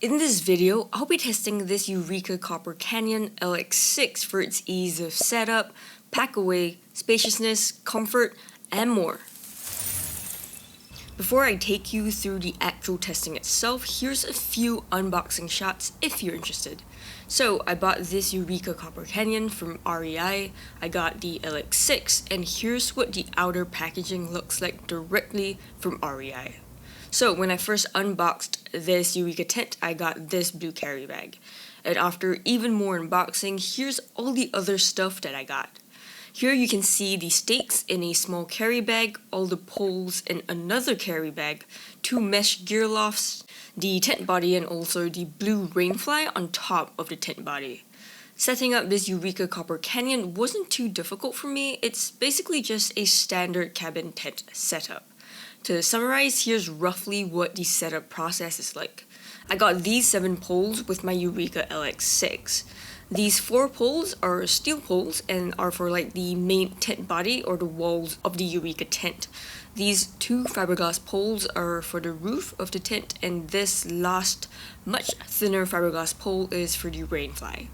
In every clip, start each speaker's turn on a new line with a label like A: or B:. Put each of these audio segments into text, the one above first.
A: In this video, I'll be testing this Eureka Copper Canyon LX6 for its ease of setup, pack away, spaciousness, comfort, and more. Before I take you through the actual testing itself, here's a few unboxing shots if you're interested. So I bought this Eureka Copper Canyon from REI, I got the LX6, and here's what the outer packaging looks like directly from REI. So when I first unboxed this Eureka tent, I got this blue carry bag. And after even more unboxing, here's all the other stuff that I got. Here you can see the stakes in a small carry bag, all the poles in another carry bag, 2 mesh gear lofts, the tent body, and also the blue Rainfly on top of the tent body. Setting up this Eureka Copper Canyon wasn't too difficult for me. It's basically just a standard cabin tent setup. To summarize, here's roughly what the setup process is like. I got these 7 poles with my Eureka LX6. These 4 poles are steel poles and are for like the main tent body or the walls of the Eureka tent. These 2 fiberglass poles are for the roof of the tent, and this last, much thinner fiberglass pole is for the Rainfly.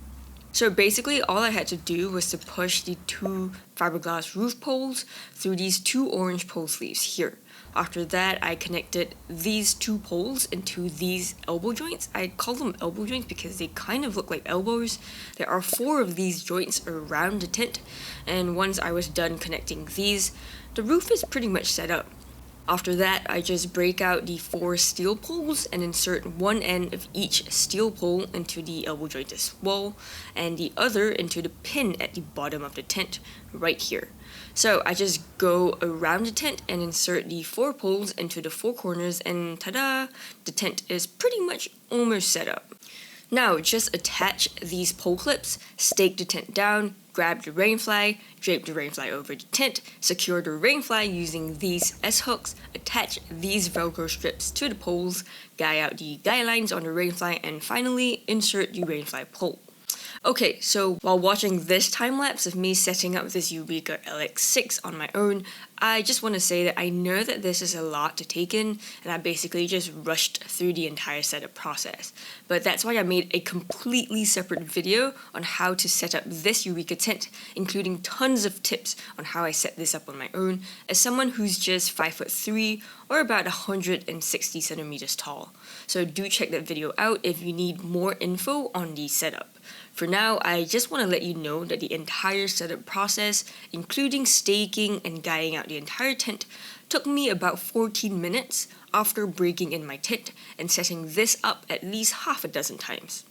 A: So basically all I had to do was to push the 2 fiberglass roof poles through these 2 orange pole sleeves here. After that, I connected these 2 poles into these elbow joints. I call them elbow joints because they kind of look like elbows. There are 4 of these joints around the tent, and once I was done connecting these, the roof is pretty much set up. After that, I just break out the 4 steel poles and insert one end of each steel pole into the elbow joint as well, and the other into the pin at the bottom of the tent, right here. So I just go around the tent and insert the 4 poles into the 4 corners, and ta-da! The tent is pretty much almost set up. Now just attach these pole clips, stake the tent down, grab the Rainfly, drape the Rainfly over the tent, secure the Rainfly using these S-hooks, attach these Velcro strips to the poles, guy out the guy lines on the Rainfly, and finally insert the Rainfly pole. Okay, so while watching this time-lapse of me setting up this Eureka LX6 on my own, I just want to say that I know that this is a lot to take in, and I basically just rushed through the entire setup process. But that's why I made a completely separate video on how to set up this Eureka tent, including tons of tips on how I set this up on my own, as someone who's just 5'3" or about 160 centimeters tall. So do check that video out if you need more info on the setup. For now, I just want to let you know that the entire setup process, including staking and guying out the entire tent, took me about 14 minutes after breaking in my tent and setting this up at least half a dozen times.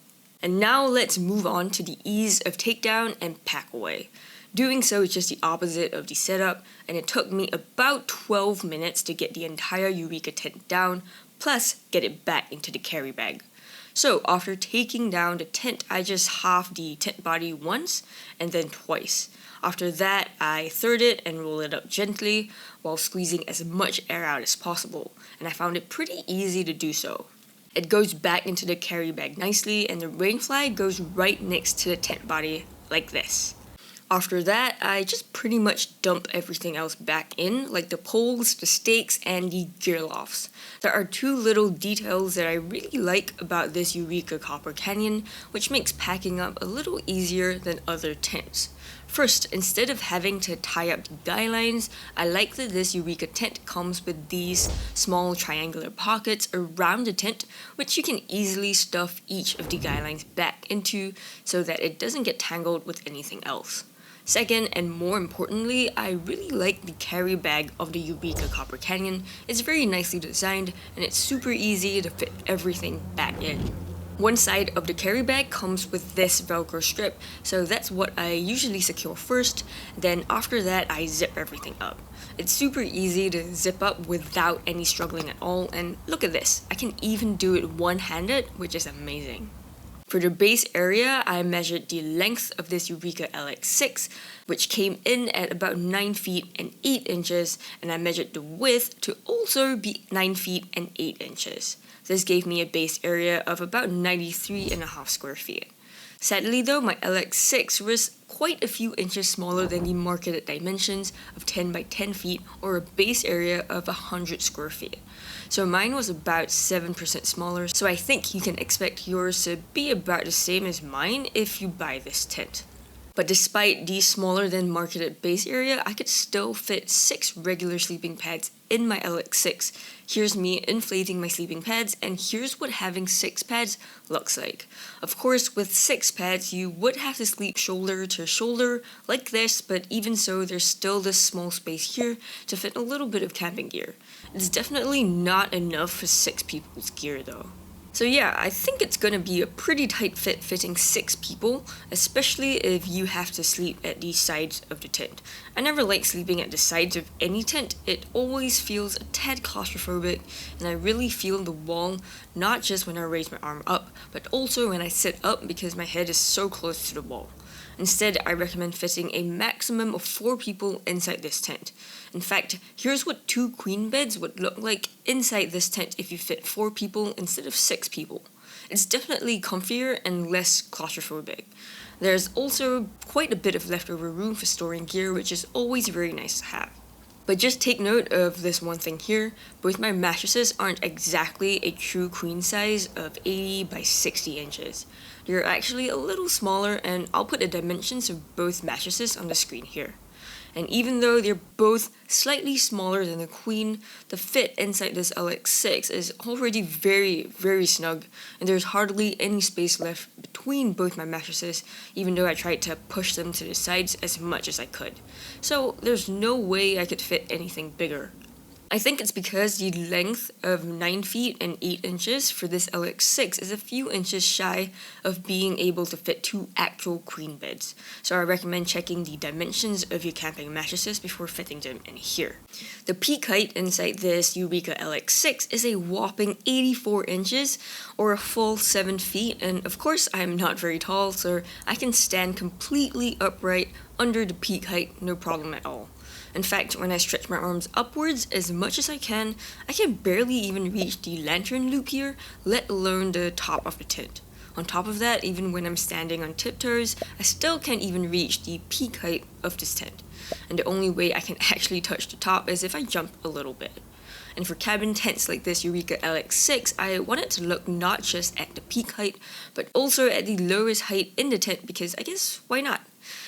A: And now let's move on to the ease of takedown and pack away. Doing so is just the opposite of the setup, and it took me about 12 minutes to get the entire Eureka tent down, plus get it back into the carry bag. So after taking down the tent, I just halved the tent body once and then twice. After that, I third it and roll it up gently while squeezing as much air out as possible, and I found it pretty easy to do so. It goes back into the carry bag nicely, and the Rainfly goes right next to the tent body like this. After that, I just pretty much dump everything else back in, like the poles, the stakes, and the gear lofts. There are 2 little details that I really like about this Eureka Copper Canyon, which makes packing up a little easier than other tents. First, instead of having to tie up the guy lines, I like that this Eureka tent comes with these small triangular pockets around the tent, which you can easily stuff each of the guy lines back into so that it doesn't get tangled with anything else. Second, and more importantly, I really like the carry bag of the Eureka Copper Canyon. It's very nicely designed, and it's super easy to fit everything back in. One side of the carry bag comes with this Velcro strip, so that's what I usually secure first. Then after that, I zip everything up. It's super easy to zip up without any struggling at all, and look at this, I can even do it one-handed, which is amazing. For the base area, I measured the length of this Eureka LX6, which came in at about 9 feet and 8 inches, and I measured the width to also be 9 feet and 8 inches. This gave me a base area of about 93.5 square feet. Sadly though, my LX6 was quite a few inches smaller than the marketed dimensions of 10 by 10 feet or a base area of 100 square feet. So mine was about 7% smaller, so I think you can expect yours to be about the same as mine if you buy this tent. But despite the smaller than marketed base area, I could still fit 6 regular sleeping pads in my LX6. Here's me inflating my sleeping pads, and here's what having 6 pads looks like. Of course, with 6 pads, you would have to sleep shoulder to shoulder like this, but even so, there's still this small space here to fit a little bit of camping gear. It's definitely not enough for 6 people's gear though. So yeah, I think it's gonna be a pretty tight fit fitting 6 people, especially if you have to sleep at the sides of the tent. I never like sleeping at the sides of any tent. It always feels a tad claustrophobic, and I really feel the wall, not just when I raise my arm up, but also when I sit up because my head is so close to the wall. Instead, I recommend fitting a maximum of 4 people inside this tent. In fact, here's what 2 queen beds would look like inside this tent if you fit 4 people instead of 6 people. It's definitely comfier and less claustrophobic. There's also quite a bit of leftover room for storing gear, which is always very nice to have. But just take note of this one thing here. Both my mattresses aren't exactly a true queen size of 80 by 60 inches. They're actually a little smaller, and I'll put the dimensions of both mattresses on the screen here. And even though they're both slightly smaller than the queen, the fit inside this LX6 is already very, very snug, and there's hardly any space left between both my mattresses, even though I tried to push them to the sides as much as I could. So there's no way I could fit anything bigger. I think it's because the length of 9 feet and 8 inches for this LX6 is a few inches shy of being able to fit 2 actual queen beds. So I recommend checking the dimensions of your camping mattresses before fitting them in here. The peak height inside this Eureka LX6 is a whopping 84 inches or a full 7 feet, and of course I'm not very tall, so I can stand completely upright under the peak height, no problem at all. In fact, when I stretch my arms upwards as much as I can barely even reach the lantern loop here, let alone the top of the tent. On top of that, even when I'm standing on tiptoes, I still can't even reach the peak height of this tent. And the only way I can actually touch the top is if I jump a little bit. And for cabin tents like this Eureka LX6, I want it to look not just at the peak height, but also at the lowest height in the tent, because I guess why not?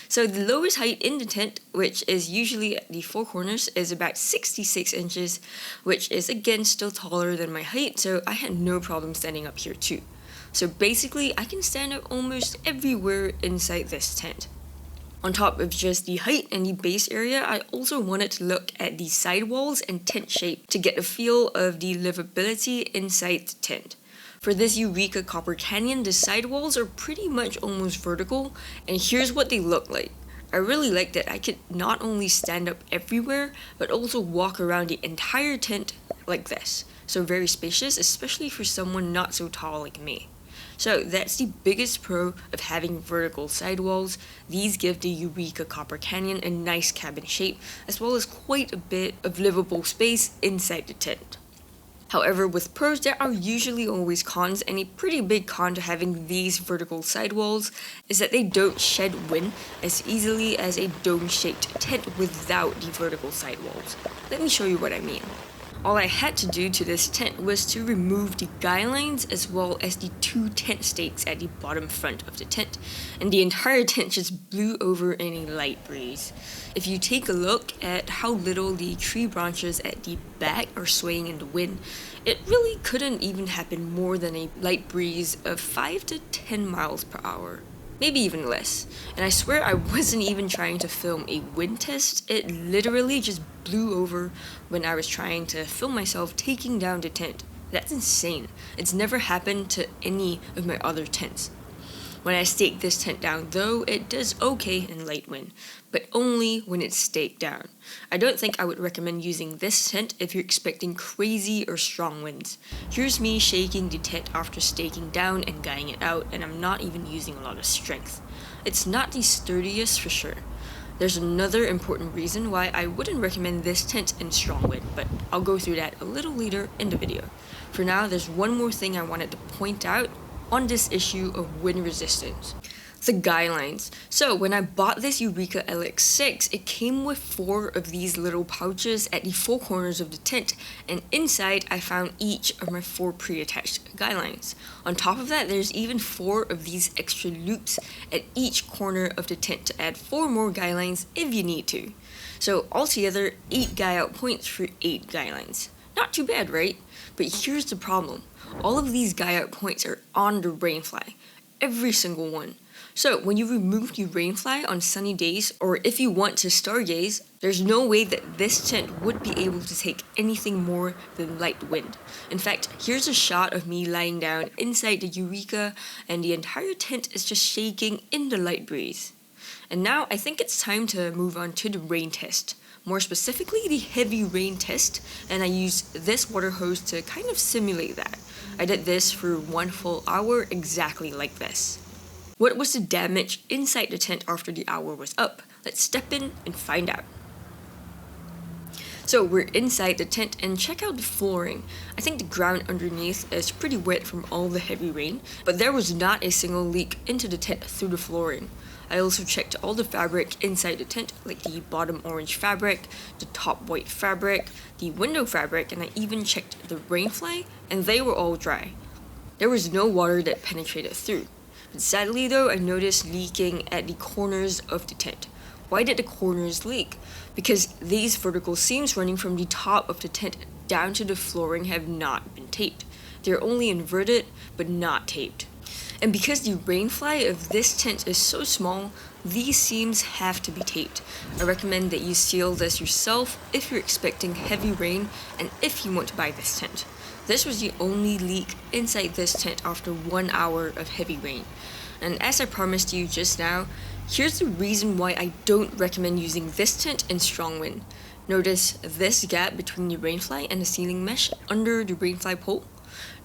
A: So the lowest height in the tent, which is usually at the 4 corners, is about 66 inches, which is again still taller than my height, so I had no problem standing up here too. So basically, I can stand up almost everywhere inside this tent. On top of just the height and the base area, I also wanted to look at the sidewalls and tent shape to get a feel of the livability inside the tent. For this Eureka Copper Canyon, the sidewalls are pretty much almost vertical, and here's what they look like. I really like that I could not only stand up everywhere, but also walk around the entire tent like this. So very spacious, especially for someone not so tall like me. So that's the biggest pro of having vertical sidewalls. These give the Eureka Copper Canyon a nice cabin shape, as well as quite a bit of livable space inside the tent. However, with pros, there are usually always cons, and a pretty big con to having these vertical sidewalls is that they don't shed wind as easily as a dome-shaped tent without the vertical sidewalls. Let me show you what I mean. All I had to do to this tent was to remove the guy lines as well as the 2 tent stakes at the bottom front of the tent, and the entire tent just blew over in a light breeze. If you take a look at how little the tree branches at the back are swaying in the wind, it really couldn't even happen more than a light breeze of 5 to 10 miles per hour. Maybe even less. And I swear I wasn't even trying to film a wind test. It literally just blew over when I was trying to film myself taking down the tent. That's insane. It's never happened to any of my other tents. When I stake this tent down though, it does okay in light wind, but only when it's staked down. I don't think I would recommend using this tent if you're expecting crazy or strong winds. Here's me shaking the tent after staking down and guying it out, and I'm not even using a lot of strength. It's not the sturdiest for sure. There's another important reason why I wouldn't recommend this tent in strong wind, but I'll go through that a little later in the video. For now, there's one more thing I wanted to point out on this issue of wind resistance. The guidelines. So when I bought this Eureka LX6, it came with 4 of these little pouches at the 4 corners of the tent, and inside I found each of my 4 pre-attached guidelines. On top of that, there's even 4 of these extra loops at each corner of the tent to add 4 more guidelines if you need to. So altogether, 8 guy out points for 8 guidelines. Not too bad, right? But here's the problem. All of these guy out points are on the Rainfly. Every single one. So when you remove the Rainfly on sunny days, or if you want to stargaze, there's no way that this tent would be able to take anything more than light wind. In fact, here's a shot of me lying down inside the Eureka, and the entire tent is just shaking in the light breeze. And now I think it's time to move on to the rain test. More specifically, the heavy rain test, and I used this water hose to kind of simulate that. I did this for 1 full hour exactly like this. What was the damage inside the tent after the hour was up? Let's step in and find out. So we're inside the tent and check out the flooring. I think the ground underneath is pretty wet from all the heavy rain, but there was not a single leak into the tent through the flooring. I also checked all the fabric inside the tent, like the bottom orange fabric, the top white fabric, the window fabric, and I even checked the Rainfly, and they were all dry. There was no water that penetrated through. But sadly though, I noticed leaking at the corners of the tent. Why did the corners leak? Because these vertical seams running from the top of the tent down to the flooring have not been taped. They're only inverted, but not taped. And because the Rainfly of this tent is so small, these seams have to be taped. I recommend that you seal this yourself if you're expecting heavy rain and if you want to buy this tent. This was the only leak inside this tent after 1 hour of heavy rain. And as I promised you just now, here's the reason why I don't recommend using this tent in strong wind. Notice this gap between the Rainfly and the ceiling mesh under the Rainfly pole?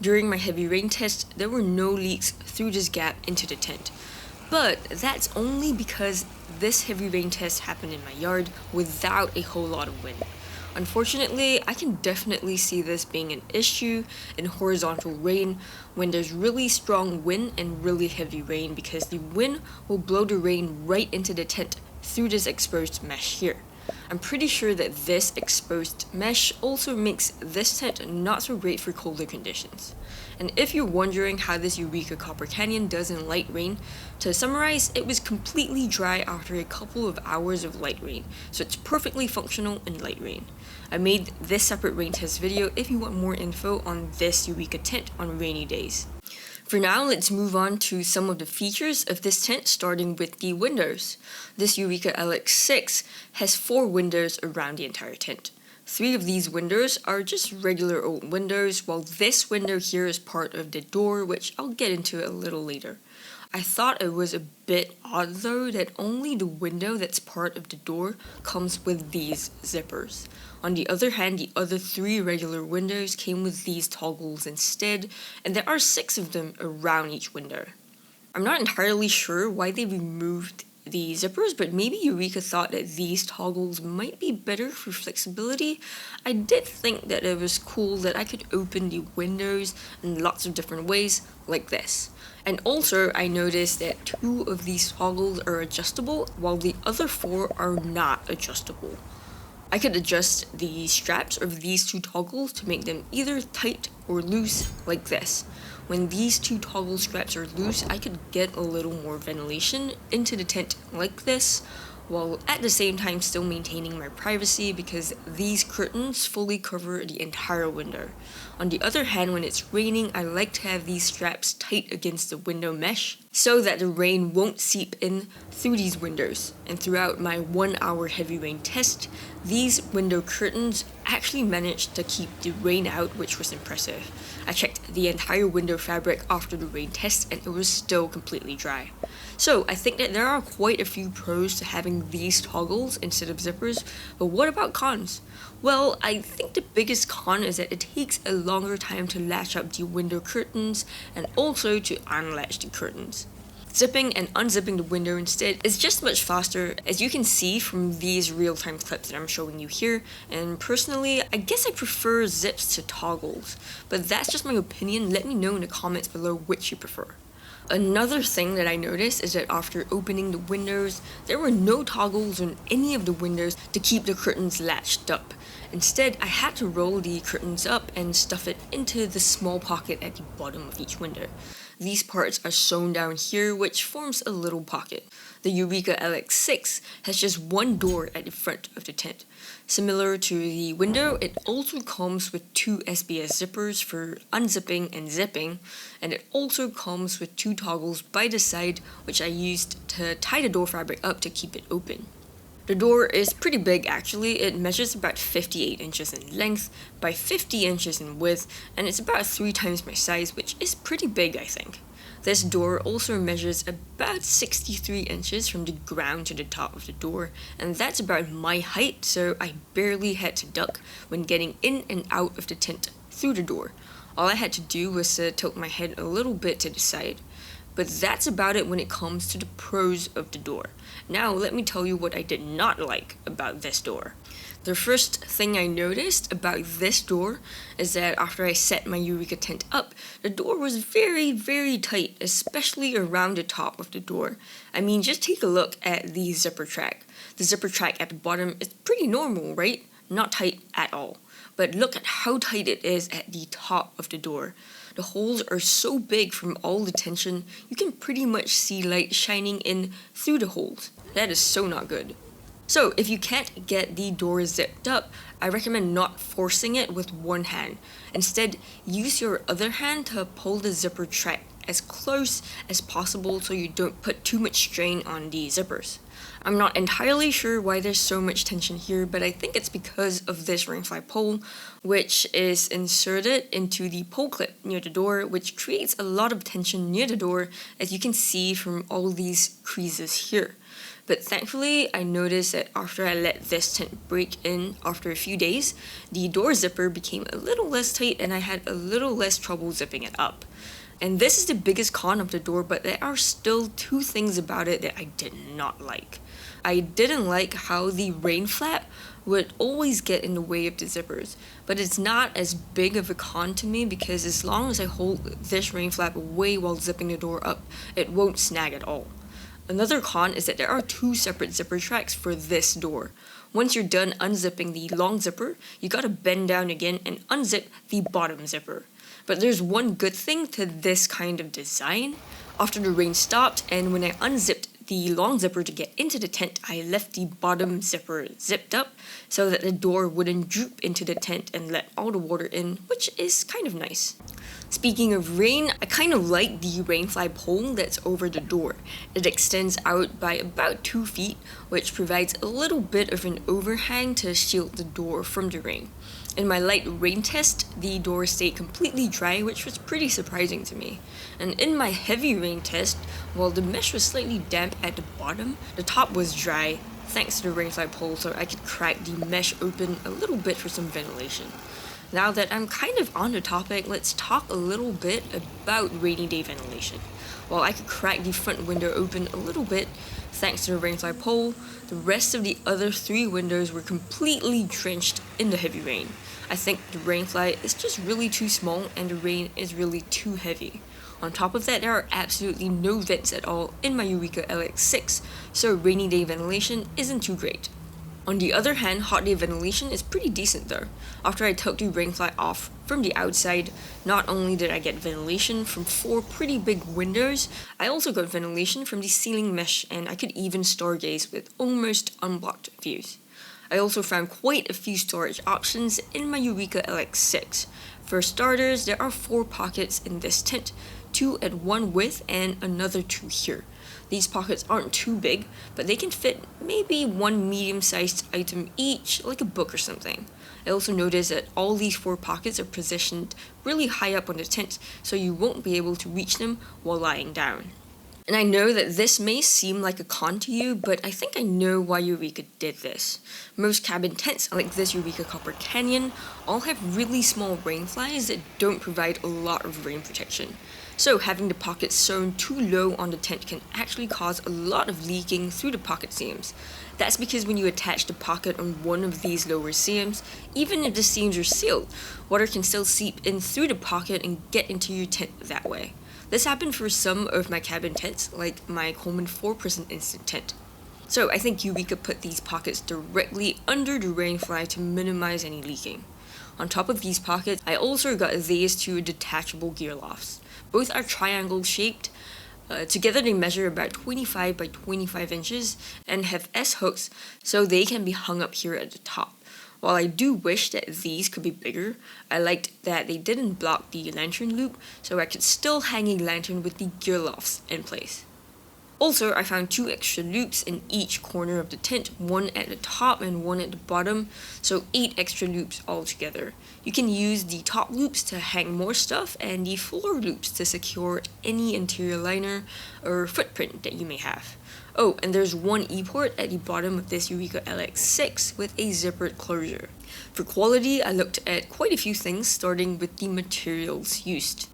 A: During my heavy rain test, there were no leaks through this gap into the tent. But that's only because this heavy rain test happened in my yard without a whole lot of wind. Unfortunately, I can definitely see this being an issue in horizontal rain when there's really strong wind and really heavy rain, because the wind will blow the rain right into the tent through this exposed mesh here. I'm pretty sure that this exposed mesh also makes this tent not so great for colder conditions. And if you're wondering how this Eureka Copper Canyon does in light rain, to summarize, it was completely dry after a couple of hours of light rain, so it's perfectly functional in light rain. I made this separate rain test video if you want more info on this Eureka tent on rainy days. For now, let's move on to some of the features of this tent, starting with the windows. This Eureka LX6 has 4 windows around the entire tent. 3 of these windows are just regular old windows, while this window here is part of the door, which I'll get into a little later. I thought it was a bit odd though that only the window that's part of the door comes with these zippers. On the other hand, the other 3 regular windows came with these toggles instead, and there are 6 of them around each window. I'm not entirely sure why they removed the zippers, but maybe Eureka thought that these toggles might be better for flexibility. I did think that it was cool that I could open the windows in lots of different ways, like this. And also, I noticed that 2 of these toggles are adjustable, while the other 4 are not adjustable. I could adjust the straps of these 2 toggles to make them either tight or loose, like this. When these 2 toggle straps are loose, I could get a little more ventilation into the tent like this, while at the same time still maintaining my privacy because these curtains fully cover the entire window. On the other hand, when it's raining, I like to have these straps tight against the window mesh so that the rain won't seep in through these windows. And throughout my 1 hour heavy rain test, these window curtains actually managed to keep the rain out, which was impressive. I checked the entire window fabric after the rain test and it was still completely dry. So I think that there are quite a few pros to having these toggles instead of zippers, but what about cons? Well, I think the biggest con is that it takes a longer time to latch up the window curtains and also to unlatch the curtains. Zipping and unzipping the window instead is just much faster, as you can see from these real-time clips that I'm showing you here, and personally, I guess I prefer zips to toggles, but that's just my opinion. Let me know in the comments below which you prefer. Another thing that I noticed is that after opening the windows, there were no toggles on any of the windows to keep the curtains latched up. Instead, I had to roll the curtains up and stuff it into the small pocket at the bottom of each window. These parts are sewn down here, which forms a little pocket. The Eureka LX6 has just one door at the front of the tent. Similar to the window, it also comes with two SBS zippers for unzipping and zipping, and it also comes with two toggles by the side, which I used to tie the door fabric up to keep it open. The door is pretty big actually. It measures about 58 inches in length by 50 inches in width, and it's about 3 times my size, which is pretty big, I think. This door also measures about 63 inches from the ground to the top of the door, and that's about my height, so I barely had to duck when getting in and out of the tent through the door. All I had to do was tilt my head a little bit to the side. But that's about it when it comes to the pros of the door. Now let me tell you what I did not like about this door. The first thing I noticed about this door is that after I set my Eureka tent up, the door was very, very tight, especially around the top of the door. I mean, just take a look at the zipper track. The zipper track at the bottom is pretty normal, right? Not tight at all. But look at how tight it is at the top of the door. The holes are so big from all the tension, you can pretty much see light shining in through the holes. That is so not good. So if you can't get the door zipped up, I recommend not forcing it with one hand. Instead, use your other hand to pull the zipper track as close as possible so you don't put too much strain on the zippers. I'm not entirely sure why there's so much tension here, but I think it's because of this Rainfly Pole, which is inserted into the pole clip near the door, which creates a lot of tension near the door, as you can see from all these creases here. But thankfully, I noticed that after I let this tent break in after a few days, the door zipper became a little less tight and I had a little less trouble zipping it up. And this is the biggest con of the door, but there are still 2 things about it that I did not like. I didn't like how the rain flap would always get in the way of the zippers, but it's not as big of a con to me because as long as I hold this rain flap away while zipping the door up, it won't snag at all. Another con is that there are 2 separate zipper tracks for this door. Once you're done unzipping the long zipper, you gotta bend down again and unzip the bottom zipper. But there's one good thing to this kind of design. After the rain stopped and when I unzipped the long zipper to get into the tent, I left the bottom zipper zipped up so that the door wouldn't droop into the tent and let all the water in, which is kind of nice. Speaking of rain, I kind of like the Rainfly Pole that's over the door. It extends out by about 2 feet, which provides a little bit of an overhang to shield the door from the rain. In my light rain test, the door stayed completely dry, which was pretty surprising to me. And in my heavy rain test, while the mesh was slightly damp at the bottom, the top was dry thanks to the Rainfly Pole, so I could crack the mesh open a little bit for some ventilation. Now that I'm kind of on the topic, let's talk a little bit about rainy day ventilation. While I could crack the front window open a little bit, thanks to the Rainfly Pole, the rest of the other 3 windows were completely drenched in the heavy rain. I think the Rainfly is just really too small and the rain is really too heavy. On top of that, there are absolutely no vents at all in my Eureka LX6, so rainy day ventilation isn't too great. On the other hand, hot day ventilation is pretty decent though. After I took the Rainfly off from the outside, not only did I get ventilation from 4 pretty big windows, I also got ventilation from the ceiling mesh and I could even stargaze with almost unblocked views. I also found quite a few storage options in my Eureka LX6. For starters, there are 4 pockets in this tent, 2 at one width and another 2 here. These pockets aren't too big, but they can fit maybe 1 medium-sized item each, like a book or something. I also noticed that all these 4 pockets are positioned really high up on the tent, so you won't be able to reach them while lying down. And I know that this may seem like a con to you, but I think I know why Eureka did this. Most cabin tents, like this Eureka Copper Canyon, all have really small rain flies that don't provide a lot of rain protection. So having the pockets sewn too low on the tent can actually cause a lot of leaking through the pocket seams. That's because when you attach the pocket on one of these lower seams, even if the seams are sealed, water can still seep in through the pocket and get into your tent that way. This happened for some of my cabin tents, like my Coleman 4-person instant tent. So I think Eureka put these pockets directly under the Rainfly to minimize any leaking. On top of these pockets, I also got these two detachable gear lofts. Both are triangle shaped. Together they measure about 25 by 25 inches and have S-hooks so they can be hung up here at the top. While I do wish that these could be bigger, I liked that they didn't block the lantern loop, so I could still hang a lantern with the gear lofts in place. Also, I found 2 extra loops in each corner of the tent, one at the top and one at the bottom, so 8 extra loops altogether. You can use the top loops to hang more stuff and the floor loops to secure any interior liner or footprint that you may have. Oh, and there's one E-port at the bottom of this Eureka LX6 with a zippered closure. For quality, I looked at quite a few things, starting with the materials used.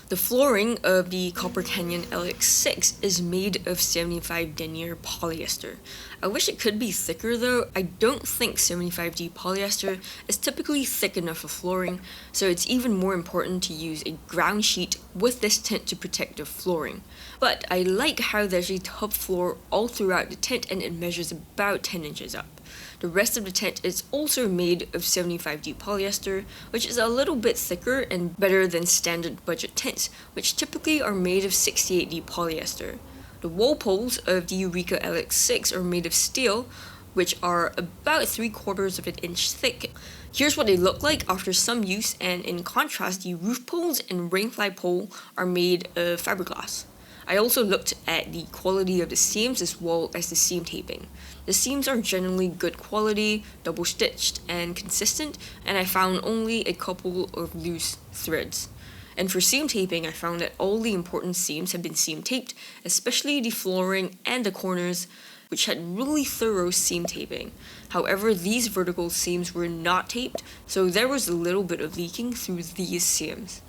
A: The flooring of the Copper Canyon LX6 is made of 75 denier polyester. I wish it could be thicker though. I don't think 75D polyester is typically thick enough for flooring, so it's even more important to use a ground sheet with this tent to protect the flooring. But I like how there's a tub floor all throughout the tent and it measures about 10 inches up. The rest of the tent is also made of 75D polyester, which is a little bit thicker and better than standard budget tents, which typically are made of 68D polyester. The wall poles of the Eureka LX6 are made of steel, which are about 3/4 of an inch thick. Here's what they look like after some use, and in contrast, the roof poles and Rainfly Pole are made of fiberglass. I also looked at the quality of the seams as well as the seam taping. The seams are generally good quality, double stitched and consistent, and I found only a couple of loose threads. And for seam taping, I found that all the important seams have been seam taped, especially the flooring and the corners, which had really thorough seam taping. However, these vertical seams were not taped, so there was a little bit of leaking through these seams.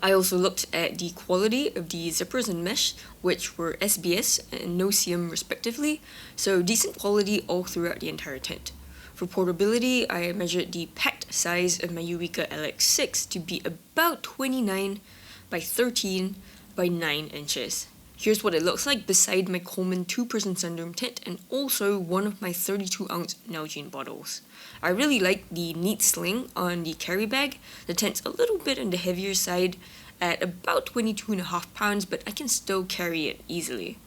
A: I also looked at the quality of the zippers and mesh, which were SBS and no seam respectively, so decent quality all throughout the entire tent. For portability, I measured the packed size of my Eureka LX6 to be about 29 by 13 by 9 inches. Here's what it looks like beside my Coleman 2-person sunroom tent and also one of my 32-ounce Nalgene bottles. I really like the neat sling on the carry bag. The tent's a little bit on the heavier side at about 22.5 pounds, but I can still carry it easily.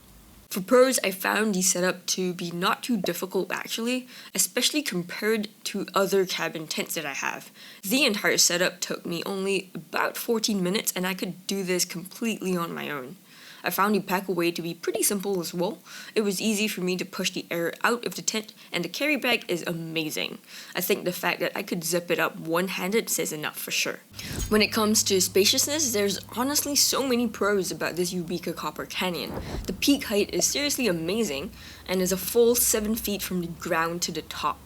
A: For pros, I found the setup to be not too difficult actually, especially compared to other cabin tents that I have. The entire setup took me only about 14 minutes and I could do this completely on my own. I found the pack away to be pretty simple as well. It was easy for me to push the air out of the tent, and the carry bag is amazing. I think the fact that I could zip it up one-handed says enough for sure. When it comes to spaciousness, there's honestly so many pros about this Eureka Copper Canyon. The peak height is seriously amazing, and is a full 7 feet from the ground to the top.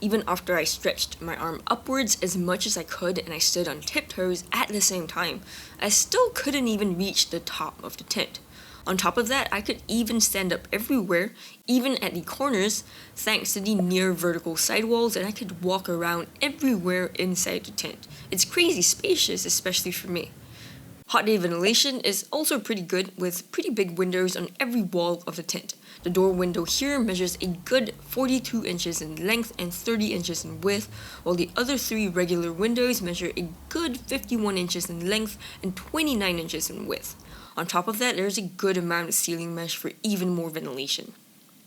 A: Even after I stretched my arm upwards as much as I could and I stood on tiptoes at the same time, I still couldn't even reach the top of the tent. On top of that, I could even stand up everywhere, even at the corners, thanks to the near vertical sidewalls, and I could walk around everywhere inside the tent. It's crazy spacious, especially for me. Hot day ventilation is also pretty good, with pretty big windows on every wall of the tent. The door window here measures a good 42 inches in length and 30 inches in width, while the other 3 regular windows measure a good 51 inches in length and 29 inches in width. On top of that, there's a good amount of ceiling mesh for even more ventilation.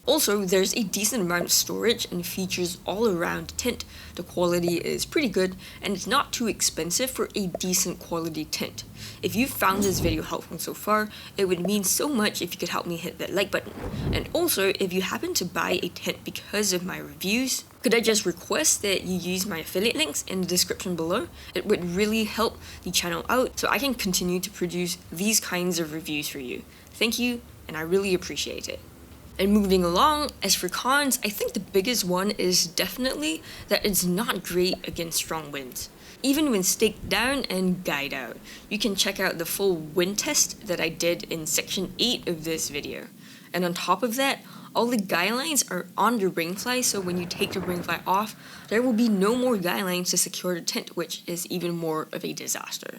A: Also, there's a decent amount of storage and features all around the tent. The quality is pretty good, and it's not too expensive for a decent quality tent. If you've found this video helpful so far, it would mean so much if you could help me hit that like button. And also, if you happen to buy a tent because of my reviews, could I just request that you use my affiliate links in the description below? It would really help the channel out so I can continue to produce these kinds of reviews for you. Thank you, and I really appreciate it. And moving along, as for cons, I think the biggest one is definitely that it's not great against strong winds. Even when staked down and guyed out. You can check out the full wind test that I did in section 8 of this video. And on top of that, all the guy lines are on the Rainfly, so when you take the Rainfly off, there will be no more guy lines to secure the tent, which is even more of a disaster.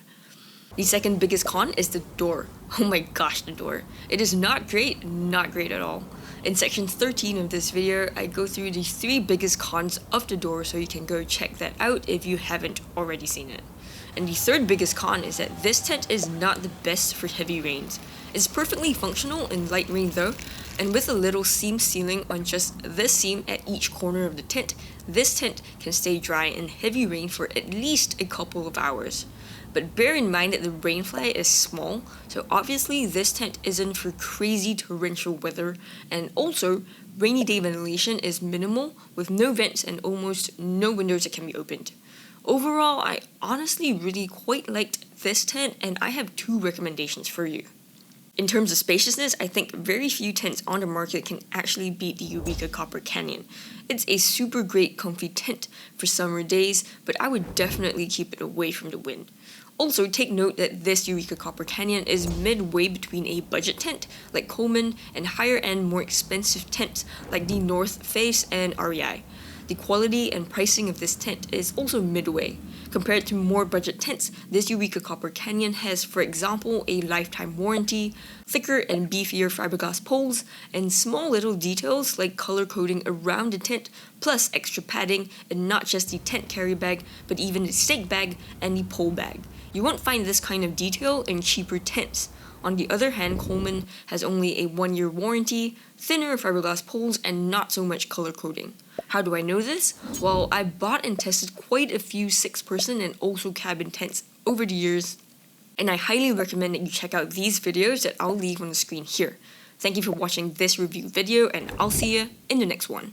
A: The second biggest con is the door. Oh my gosh, the door. It is not great at all. In section 13 of this video, I go through the 3 biggest cons of the door, so you can go check that out if you haven't already seen it. And the third biggest con is that this tent is not the best for heavy rains. It's perfectly functional in light rain though, and with a little seam ceiling on just this seam at each corner of the tent, this tent can stay dry in heavy rain for at least a couple of hours. But bear in mind that the Rainfly is small, so obviously this tent isn't for crazy torrential weather, and also rainy day ventilation is minimal with no vents and almost no windows that can be opened. Overall, I honestly really quite liked this tent, and I have 2 recommendations for you. In terms of spaciousness, I think very few tents on the market can actually beat the Eureka Copper Canyon. It's a super great comfy tent for summer days, but I would definitely keep it away from the wind. Also, take note that this Eureka Copper Canyon is midway between a budget tent like Coleman and higher end, more expensive tents like the North Face and REI. The quality and pricing of this tent is also midway. Compared to more budget tents, this Eureka Copper Canyon has, for example, a lifetime warranty, thicker and beefier fiberglass poles, and small little details like color coding around the tent, plus extra padding, and not just the tent carry bag, but even the stake bag and the pole bag. You won't find this kind of detail in cheaper tents. On the other hand, Coleman has only a 1-year warranty, thinner fiberglass poles, and not so much color coding. How do I know this? Well, I bought and tested quite a few 6-person and also cabin tents over the years, and I highly recommend that you check out these videos that I'll leave on the screen here. Thank you for watching this review video, and I'll see you in the next one.